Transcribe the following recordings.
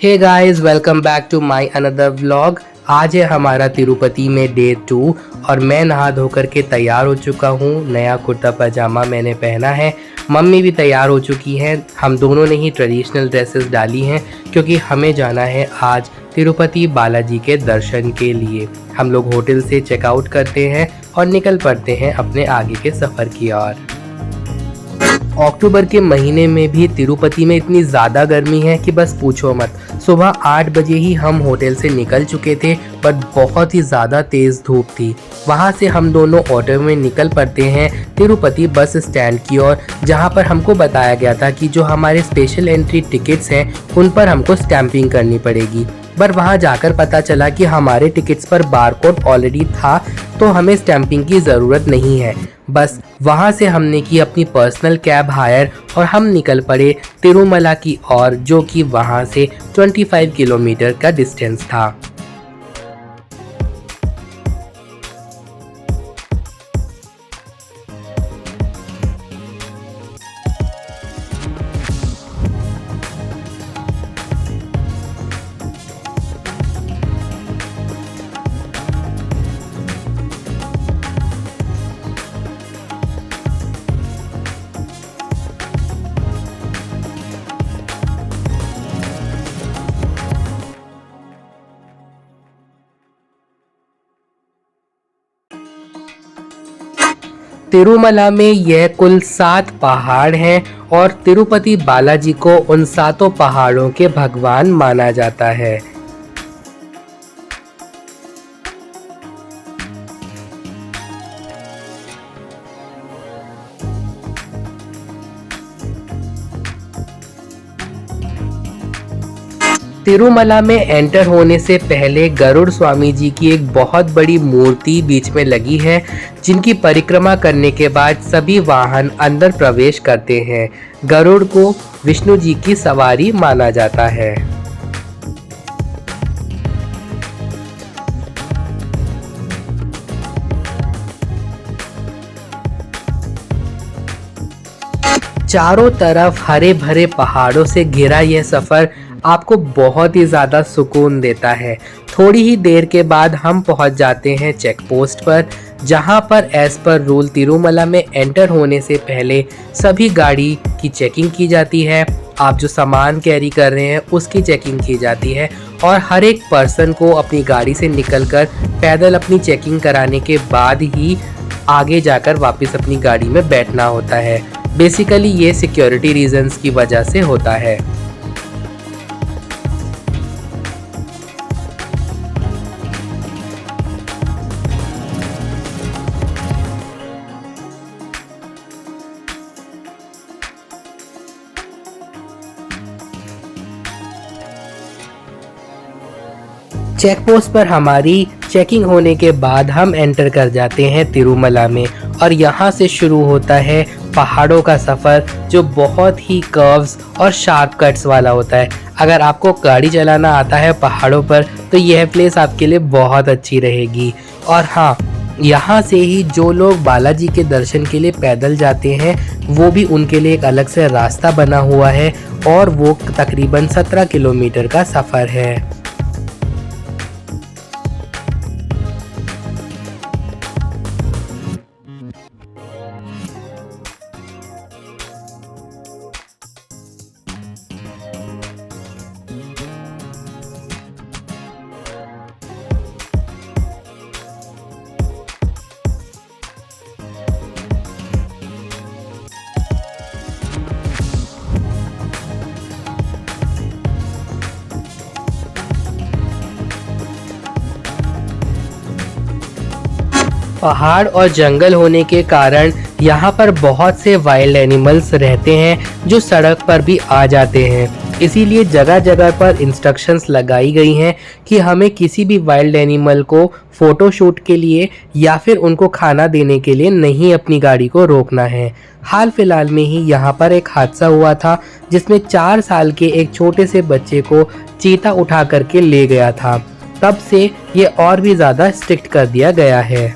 Hey guys, welcome back to my another vlog. आज है हमारा तिरुपति में डे 2 और मैं नहा धोकर के तैयार हो चुका हूँ। नया कुर्ता पजामा मैंने पहना है। मम्मी भी तैयार हो चुकी हैं। हम दोनों ने ही ट्रेडिशनल ड्रेसेस डाली हैं क्योंकि हमें जाना है आज तिरुपति बालाजी के दर्शन के लिए। हम लोग होटल से चेकआउट करते हैं और निकल पड़ते हैं अपने आगे के सफ़र की ओर। अक्टूबर के महीने में भी तिरुपति में इतनी ज़्यादा गर्मी है कि बस पूछो मत। सुबह 8 बजे ही हम होटल से निकल चुके थे, बट बहुत ही ज़्यादा तेज़ धूप थी। वहाँ से हम दोनों ऑटो में निकल पड़ते हैं तिरुपति बस स्टैंड की ओर, जहाँ पर हमको बताया गया था कि जो हमारे स्पेशल एंट्री टिकट्स हैं उन पर हमको स्टैंपिंग करनी पड़ेगी। पर वहाँ जाकर पता चला कि हमारे टिकट्स पर बारकोड ऑलरेडी था, तो हमें स्टैंपिंग की ज़रूरत नहीं है। बस वहाँ से हमने की अपनी पर्सनल कैब हायर और हम निकल पड़े तिरुमला की ओर, जो कि वहाँ से 25 किलोमीटर का डिस्टेंस था। तिरुमला में यह कुल 7 पहाड़ हैं और तिरुपति बालाजी को उन 7 पहाड़ों के भगवान माना जाता है। तिरुमला में एंटर होने से पहले गरुड़ स्वामी जी की एक बहुत बड़ी मूर्ति बीच में लगी है, जिनकी परिक्रमा करने के बाद सभी वाहन अंदर प्रवेश करते हैं। गरुड़ को विष्णु जी की सवारी माना जाता है। चारों तरफ हरे भरे पहाड़ों से घिरा यह सफ़र आपको बहुत ही ज़्यादा सुकून देता है। थोड़ी ही देर के बाद हम पहुंच जाते हैं चेक पोस्ट पर, जहां पर एज पर रूल तिरुमला में एंटर होने से पहले सभी गाड़ी की चेकिंग की जाती है। आप जो सामान कैरी कर रहे हैं उसकी चेकिंग की जाती है और हर एक पर्सन को अपनी गाड़ी से निकलकर पैदल अपनी चेकिंग कराने के बाद ही आगे जाकर वापस अपनी गाड़ी में बैठना होता है। बेसिकली ये सिक्योरिटी रीजंस की वजह से होता है। चेक पोस्ट पर हमारी चेकिंग होने के बाद हम एंटर कर जाते हैं तिरुमला में और यहाँ से शुरू होता है पहाड़ों का सफ़र, जो बहुत ही कर्व्स और शार्प कट्स वाला होता है। अगर आपको गाड़ी चलाना आता है पहाड़ों पर तो यह प्लेस आपके लिए बहुत अच्छी रहेगी। और हाँ, यहाँ से ही जो लोग बालाजी के दर्शन के लिए पैदल जाते हैं वो भी उनके लिए एक अलग से रास्ता बना हुआ है और वो तकरीबन 17 किलोमीटर का सफ़र है। पहाड़ और जंगल होने के कारण यहाँ पर बहुत से वाइल्ड एनिमल्स रहते हैं जो सड़क पर भी आ जाते हैं। इसीलिए जगह जगह पर इंस्ट्रक्शंस लगाई गई हैं कि हमें किसी भी वाइल्ड एनिमल को फ़ोटो शूट के लिए या फिर उनको खाना देने के लिए नहीं अपनी गाड़ी को रोकना है। हाल फिलहाल में ही यहाँ पर एक हादसा हुआ था जिसमें 4 साल के एक छोटे से बच्चे को चीता उठा करके ले गया था। तब से ये और भी ज़्यादा स्ट्रिक्ट कर दिया गया है।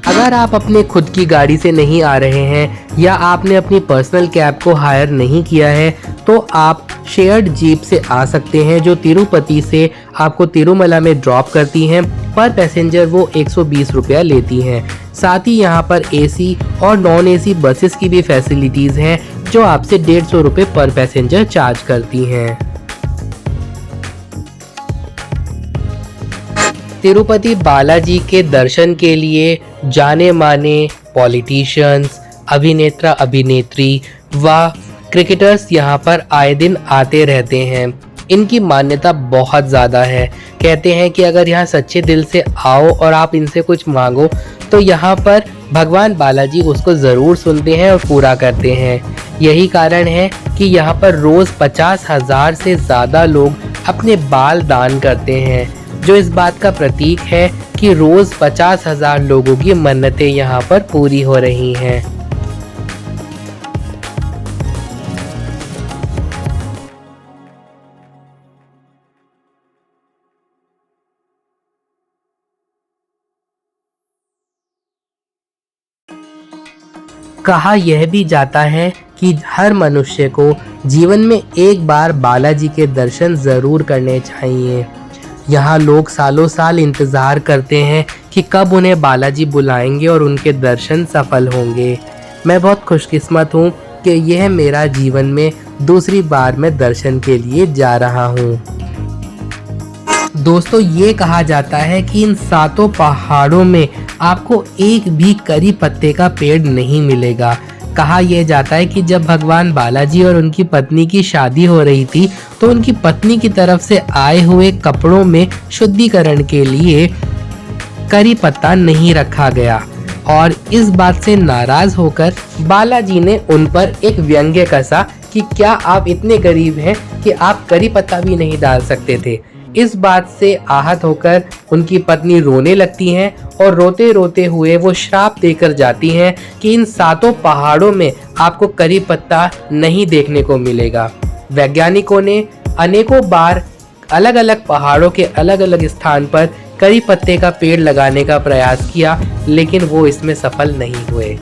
अगर आप अपने खुद की गाड़ी से नहीं आ रहे हैं या आपने अपनी पर्सनल कैब को हायर नहीं किया है तो आप शेयर्ड जीप से आ सकते हैं जो तिरुपति से आपको तिरुमला में ड्रॉप करती हैं। पर पैसेंजर वो 120 रुपया लेती हैं। साथ ही यहाँ पर एसी और नॉन एसी बसेस की भी फैसिलिटीज़ हैं जो आपसे 150 रुपये पर पैसेंजर चार्ज करती हैं। तिरुपति बालाजी के दर्शन के लिए जाने माने पॉलिटिशियंस, अभिनेता अभिनेत्री व क्रिकेटर्स यहाँ पर आए दिन आते रहते हैं। इनकी मान्यता बहुत ज़्यादा है। कहते हैं कि अगर यहाँ सच्चे दिल से आओ और आप इनसे कुछ मांगो तो यहाँ पर भगवान बालाजी उसको ज़रूर सुनते हैं और पूरा करते हैं। यही कारण है कि यहाँ पर रोज़ 50,000 से ज़्यादा लोग अपने बाल दान करते हैं, जो इस बात का प्रतीक है कि रोज़ 50,000 लोगों की मन्नतें यहाँ पर पूरी हो रही हैं। कहा यह भी जाता है कि हर मनुष्य को जीवन में एक बार बालाजी के दर्शन ज़रूर करने चाहिए। यहाँ लोग सालों साल इंतज़ार करते हैं कि कब उन्हें बालाजी बुलाएंगे और उनके दर्शन सफल होंगे। मैं बहुत खुशकिस्मत हूँ कि यह मेरा जीवन में दूसरी बार मैं दर्शन के लिए जा रहा हूँ। दोस्तों, ये कहा जाता है कि इन 7 पहाड़ों में आपको एक भी करी पत्ते का पेड़ नहीं मिलेगा। कहा यह जाता है कि जब भगवान बालाजी और उनकी पत्नी की शादी हो रही थी तो उनकी पत्नी की तरफ से आए हुए कपड़ों में शुद्धिकरण के लिए करी पत्ता नहीं रखा गया और इस बात से नाराज होकर बालाजी ने उन पर एक व्यंग्य कसा कि क्या आप इतने गरीब हैं कि आप करी पत्ता भी नहीं डाल सकते थे। इस बात से आहत होकर उनकी पत्नी रोने लगती हैं और रोते रोते हुए वो श्राप देकर जाती हैं कि इन 7 पहाड़ों में आपको करी पत्ता नहीं देखने को मिलेगा। वैज्ञानिकों ने अनेकों बार अलग अलग पहाड़ों के अलग अलग स्थान पर करी पत्ते का पेड़ लगाने का प्रयास किया, लेकिन वो इसमें सफल नहीं हुए।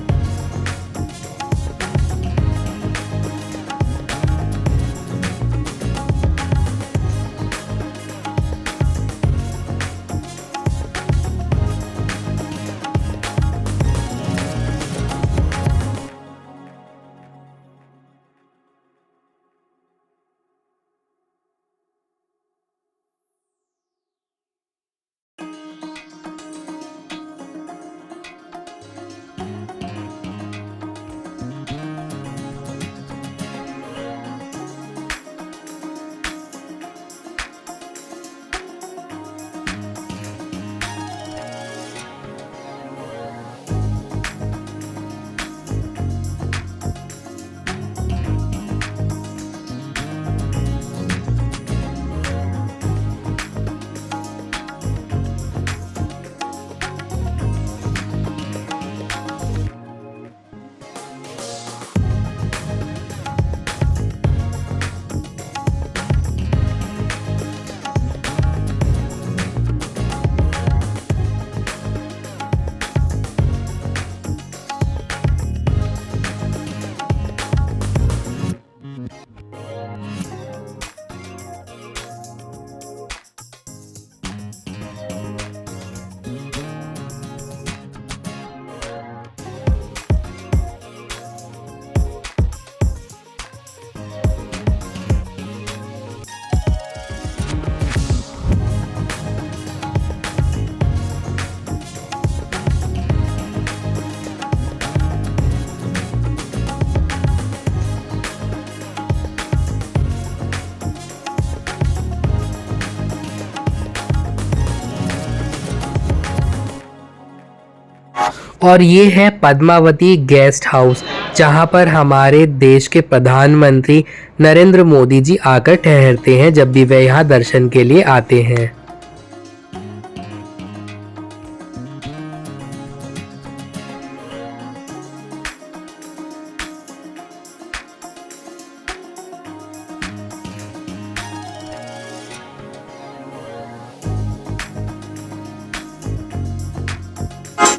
और ये है पद्मावती गेस्ट हाउस, जहाँ पर हमारे देश के प्रधानमंत्री नरेंद्र मोदी जी आकर ठहरते हैं जब भी वे यहाँ दर्शन के लिए आते हैं।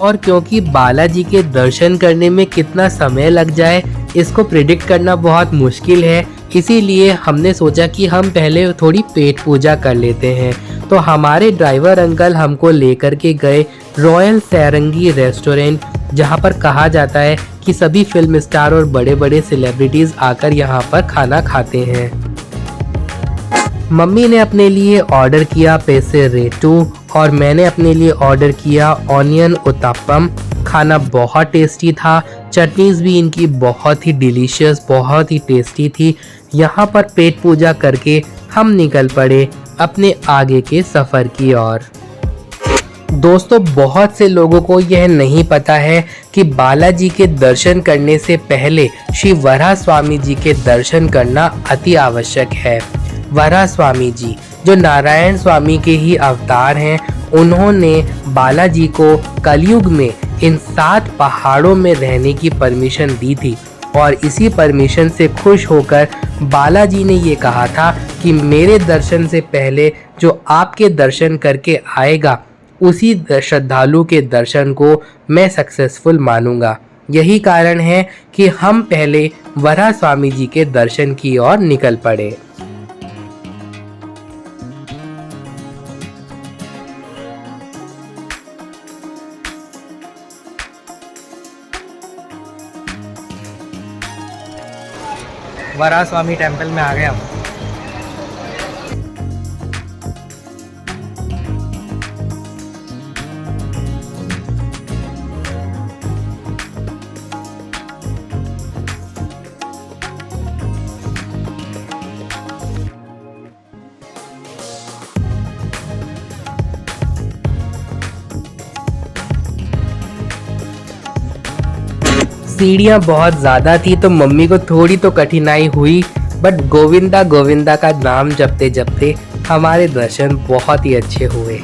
और क्योंकि बालाजी के दर्शन करने में कितना समय लग जाए इसको प्रिडिक्ट करना बहुत मुश्किल है, इसीलिए हमने सोचा कि हम पहले थोड़ी पेट पूजा कर लेते हैं। तो हमारे ड्राइवर अंकल हमको लेकर के गए रॉयल सैरंगी रेस्टोरेंट, जहां पर कहा जाता है कि सभी फिल्म स्टार और बड़े बड़े सेलिब्रिटीज आकर यहां पर खाना खाते हैं। मम्मी ने अपने लिए ऑर्डर किया पेसेरेटू और मैंने अपने लिए ऑर्डर किया ऑनियन उत्तपम। खाना बहुत टेस्टी था, चटनीज भी इनकी बहुत ही डिलीशियस, बहुत ही टेस्टी थी। यहाँ पर पेट पूजा करके हम निकल पड़े अपने आगे के सफ़र की ओर। दोस्तों, बहुत से लोगों को यह नहीं पता है कि बालाजी के दर्शन करने से पहले श्री वराह स्वामी जी के दर्शन करना अति आवश्यक है। वराह स्वामी जी जो नारायण स्वामी के ही अवतार हैं, उन्होंने बालाजी को कलयुग में इन 7 पहाड़ों में रहने की परमिशन दी थी और इसी परमिशन से खुश होकर बालाजी ने ये कहा था कि मेरे दर्शन से पहले जो आपके दर्शन करके आएगा उसी श्रद्धालु के दर्शन को मैं सक्सेसफुल मानूंगा। यही कारण है कि हम पहले वराह स्वामी जी के दर्शन की ओर निकल पड़े। वराह स्वामी टेम्पल में आ गए हम। सीढ़ियाँ बहुत ज़्यादा थी तो मम्मी को थोड़ी तो कठिनाई हुई, बट गोविंदा गोविंदा का नाम जपते जपते हमारे दर्शन बहुत ही अच्छे हुए।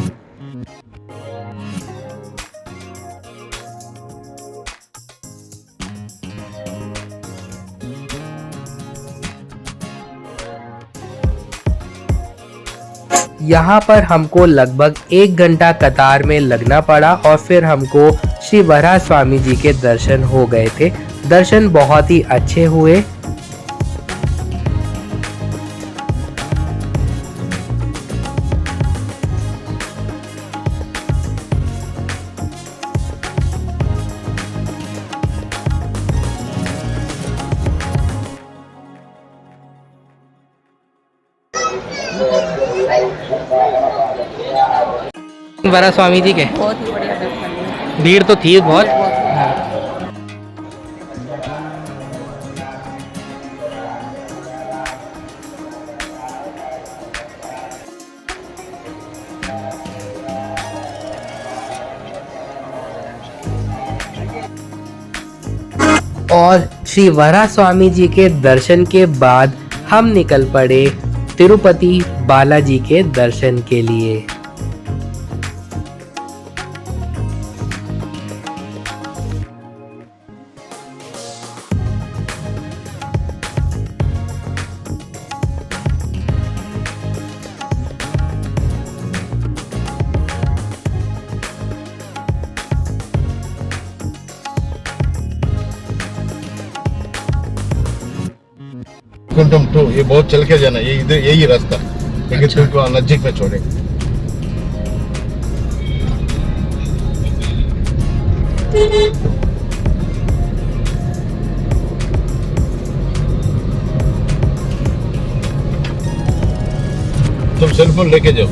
यहाँ पर हमको लगभग 1 घंटा कतार में लगना पड़ा और फिर हमको श्री वराह स्वामी जी के दर्शन हो गए थे। दर्शन बहुत ही अच्छे हुए। वराह स्वामी जी के बहुत ही बढ़िया दर्शन हुए। भीड़ तो थी बहुत। और श्री वराह स्वामी जी के दर्शन के बाद हम निकल पड़े तिरुपति बालाजी के दर्शन के लिए। कुंटम 2 ये बहुत चल के जाना, ये इधर यही रास्ता, लेकिन तुमको नजदीक में छोड़े। तुम सेलफोन लेके जाओ।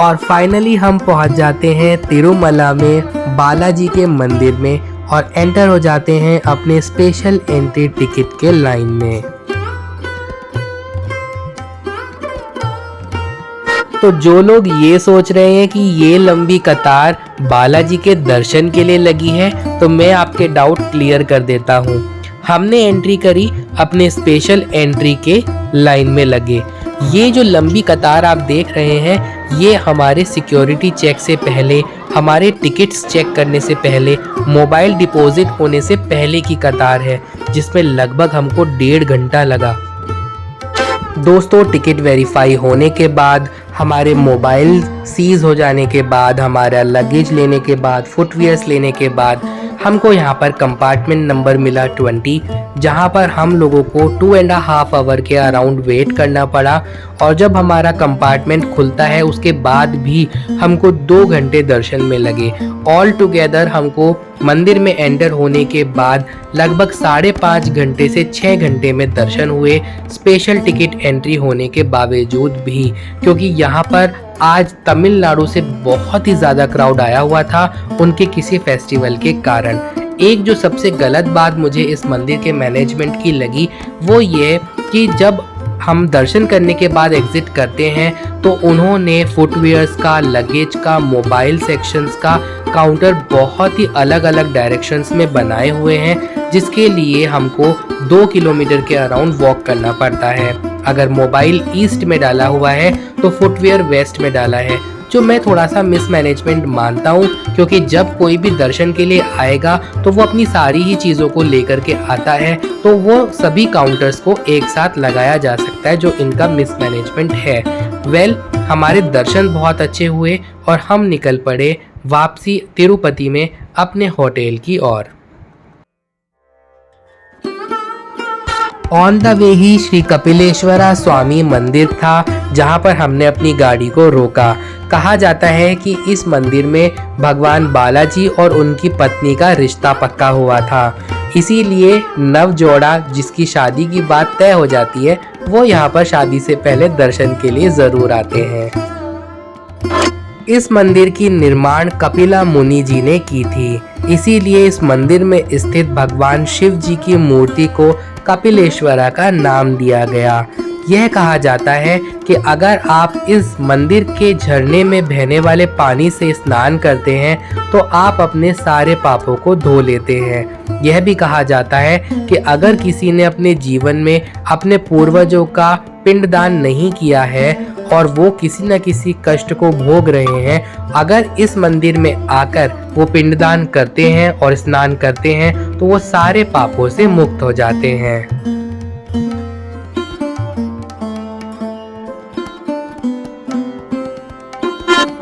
और फाइनली हम पहुंच जाते हैं तिरुमला में बालाजी के मंदिर में और एंटर हो जाते हैं अपने स्पेशल एंट्री टिकट के लाइन में। तो जो लोग ये सोच रहे हैं कि ये लंबी कतार बालाजी के दर्शन के लिए लगी है, तो मैं आपके डाउट क्लियर कर देता हूँ। हमने एंट्री करी अपने स्पेशल एंट्री के लाइन में लगे। ये जो लंबी कतार आप देख रहे हैं, ये हमारे सिक्योरिटी चेक से पहले, हमारे टिकट्स चेक करने से पहले, मोबाइल डिपॉजिट होने से पहले की कतार है, जिसमें लगभग हमको 1.5 घंटा लगा। दोस्तों, टिकट वेरीफाई होने के बाद, हमारे मोबाइल सीज हो जाने के बाद, हमारा लगेज लेने के बाद, फुटवियर्स लेने के बाद, हमको यहाँ पर कंपार्टमेंट नंबर मिला 20, जहाँ पर हम लोगों को 2.5 आवर के अराउंड वेट करना पड़ा। और जब हमारा कंपार्टमेंट खुलता है उसके बाद भी हमको 2 घंटे दर्शन में लगे। ऑल टुगेदर हमको मंदिर में एंटर होने के बाद लगभग 5.5 घंटे से 6 घंटे में दर्शन हुए, स्पेशल टिकट एंट्री होने के बावजूद भी, क्योंकि यहाँ पर आज तमिलनाडु से बहुत ही ज़्यादा क्राउड आया हुआ था उनके किसी फेस्टिवल के कारण। एक जो सबसे गलत बात मुझे इस मंदिर के मैनेजमेंट की लगी, वो ये कि जब हम दर्शन करने के बाद एग्जिट करते हैं तो उन्होंने फुटवेयर्स का, लगेज का, मोबाइल सेक्शंस का काउंटर बहुत ही अलग अलग डायरेक्शंस में बनाए हुए हैं, जिसके लिए हमको 2 किलोमीटर के अराउंड वॉक करना पड़ता है। अगर मोबाइल ईस्ट में डाला हुआ है तो फुटवेयर वेस्ट में डाला है, जो मैं थोड़ा सा मिसमैनेजमेंट मानता हूँ, क्योंकि जब कोई भी दर्शन के लिए आएगा तो वो अपनी सारी ही चीज़ों को लेकर के आता है, तो वो सभी काउंटर्स को एक साथ लगाया जा सकता है, जो इनका मिसमैनेजमेंट है। हमारे दर्शन बहुत अच्छे हुए और हम निकल पड़े वापसी तिरुपति में अपने होटल की ओर। ऑन द वे ही श्री कपिलेश्वरा स्वामी मंदिर था, जहां पर हमने अपनी गाड़ी को रोका। कहा जाता है कि इस मंदिर में भगवान बालाजी और उनकी पत्नी का रिश्ता पक्का हुआ था, इसीलिए नव जोड़ा जिसकी शादी की बात तय हो जाती है, वो यहाँ पर शादी से पहले दर्शन के लिए जरूर आते हैं। इस मंदिर की निर्माण कपिला मुनि जी ने की थी, इसीलिए इस मंदिर में स्थित भगवान शिव जी की मूर्ति को कपिलेश्वरा का नाम दिया गया। यह कहा जाता है कि अगर आप इस मंदिर के झरने में बहने वाले पानी से स्नान करते हैं तो आप अपने सारे पापों को धो लेते हैं। यह भी कहा जाता है कि अगर किसी ने अपने जीवन में अपने पूर्वजों का पिंडदान नहीं किया है और वो किसी न किसी कष्ट को भोग रहे हैं, अगर इस मंदिर में आकर वो पिंडदान करते हैं और स्नान करते हैं तो वो सारे पापों से मुक्त हो जाते हैं।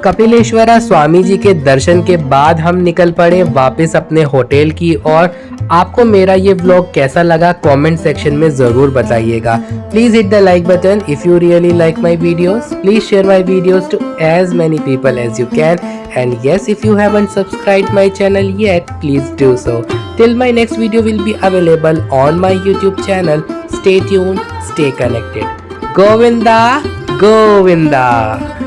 कपिलेश्वरा स्वामी जी के दर्शन के बाद हम निकल पड़े वापस अपने होटल की ओर। आपको मेरा ये व्लॉग कैसा लगा कमेंट सेक्शन में जरूर बताइएगा। Please hit the like button if you really like my videos. Please share my videos to as many people as you can, and yes, if you haven't subscribed my channel yet, please do so. Till my next video will be available on my YouTube channel. Stay tuned, stay connected. Govinda, Govinda.